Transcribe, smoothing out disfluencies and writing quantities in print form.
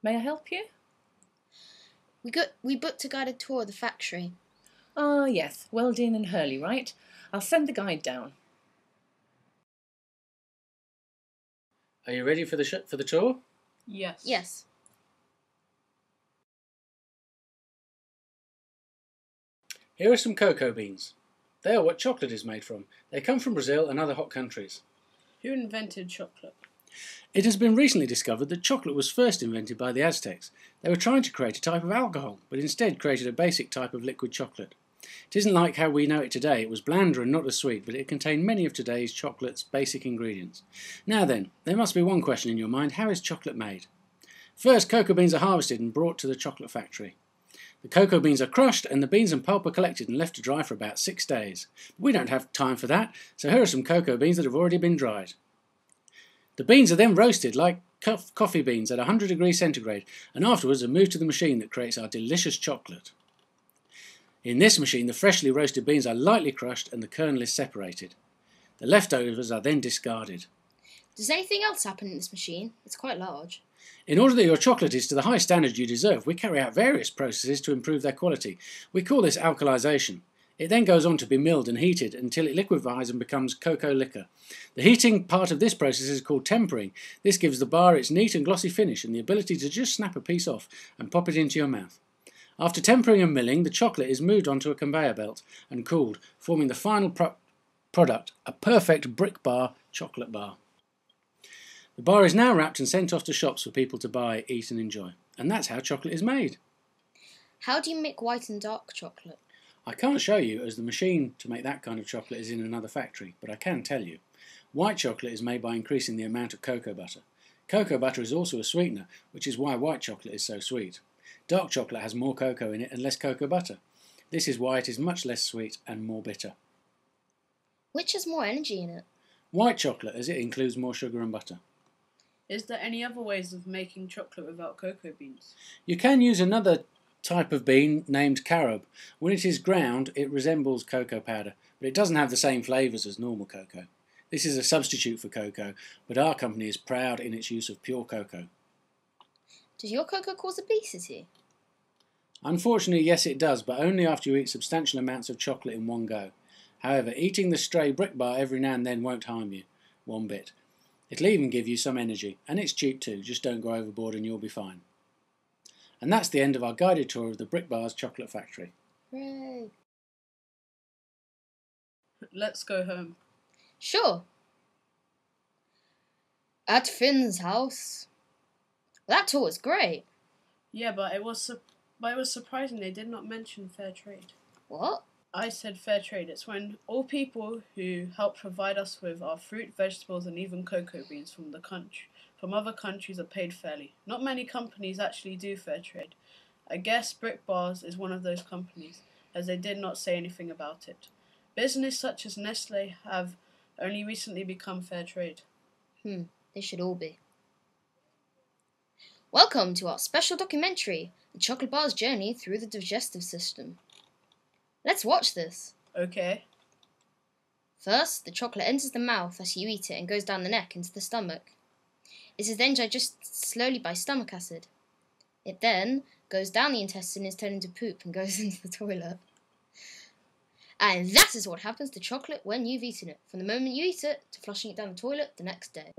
May I help you? We booked a guided tour of the factory. Ah, yes, Weldon and Hurley, right? I'll send the guide down. Are you ready for the tour? Yes. Yes. Here are some cocoa beans. They are what chocolate is made from. They come from Brazil and other hot countries. Who invented chocolate? It has been recently discovered that chocolate was first invented by the Aztecs. They were trying to create a type of alcohol, but instead created a basic type of liquid chocolate. It isn't like how we know it today. It was blander and not as sweet, but it contained many of today's chocolate's basic ingredients. Now then, there must be one question in your mind: how is chocolate made? First, cocoa beans are harvested and brought to the chocolate factory. The cocoa beans are crushed and the beans and pulp are collected and left to dry for about 6 days. But we don't have time for that, so here are some cocoa beans that have already been dried. The beans are then roasted like coffee beans at 100 degrees centigrade, and afterwards are moved to the machine that creates our delicious chocolate. In this machine, the freshly roasted beans are lightly crushed and the kernel is separated. The leftovers are then discarded. Does anything else happen in this machine? It's quite large. In order that your chocolate is to the high standard you deserve, we carry out various processes to improve their quality. We call this alkalization. It then goes on to be milled and heated until it liquefies and becomes cocoa liquor. The heating part of this process is called tempering. This gives the bar its neat and glossy finish and the ability to just snap a piece off and pop it into your mouth. After tempering and milling, the chocolate is moved onto a conveyor belt and cooled, forming the final product, a perfect brick bar chocolate bar. The bar is now wrapped and sent off to shops for people to buy, eat and enjoy. And that's how chocolate is made. How do you make white and dark chocolate? I can't show you as the machine to make that kind of chocolate is in another factory, but I can tell you. White chocolate is made by increasing the amount of cocoa butter. Cocoa butter is also a sweetener, which is why white chocolate is so sweet. Dark chocolate has more cocoa in it and less cocoa butter. This is why it is much less sweet and more bitter. Which has more energy in it? White chocolate, as it includes more sugar and butter. Is there any other ways of making chocolate without cocoa beans? You can use another type of bean named carob. When it is ground, it resembles cocoa powder, but it doesn't have the same flavours as normal cocoa. This is a substitute for cocoa, but our company is proud in its use of pure cocoa. Does your cocoa cause obesity? Unfortunately, yes it does, but only after you eat substantial amounts of chocolate in one go. However, eating the stray brick bar every now and then won't harm you one bit. It'll even give you some energy, and it's cheap too, just don't go overboard and you'll be fine. And that's the end of our guided tour of the Brick Bars Chocolate Factory. Hooray! Let's go home. Sure. At Finn's house. That tour was great. Yeah, but it was surprising they did not mention fair trade. What? I said fair trade. It's when all people who help provide us with our fruit, vegetables, and even cocoa beans from other countries are paid fairly. Not many companies actually do fair trade. I guess Brick Bars is one of those companies, as they did not say anything about it. Business such as Nestle have only recently become fair trade. They should all be. Welcome to our special documentary, The Chocolate Bar's Journey Through the Digestive System. Let's watch this. Okay. First, the chocolate enters the mouth as you eat it and goes down the neck into the stomach. It is then digested slowly by stomach acid. It then goes down the intestine, is turned into poop and goes into the toilet. And that is what happens to chocolate when you've eaten it, from the moment you eat it to flushing it down the toilet the next day.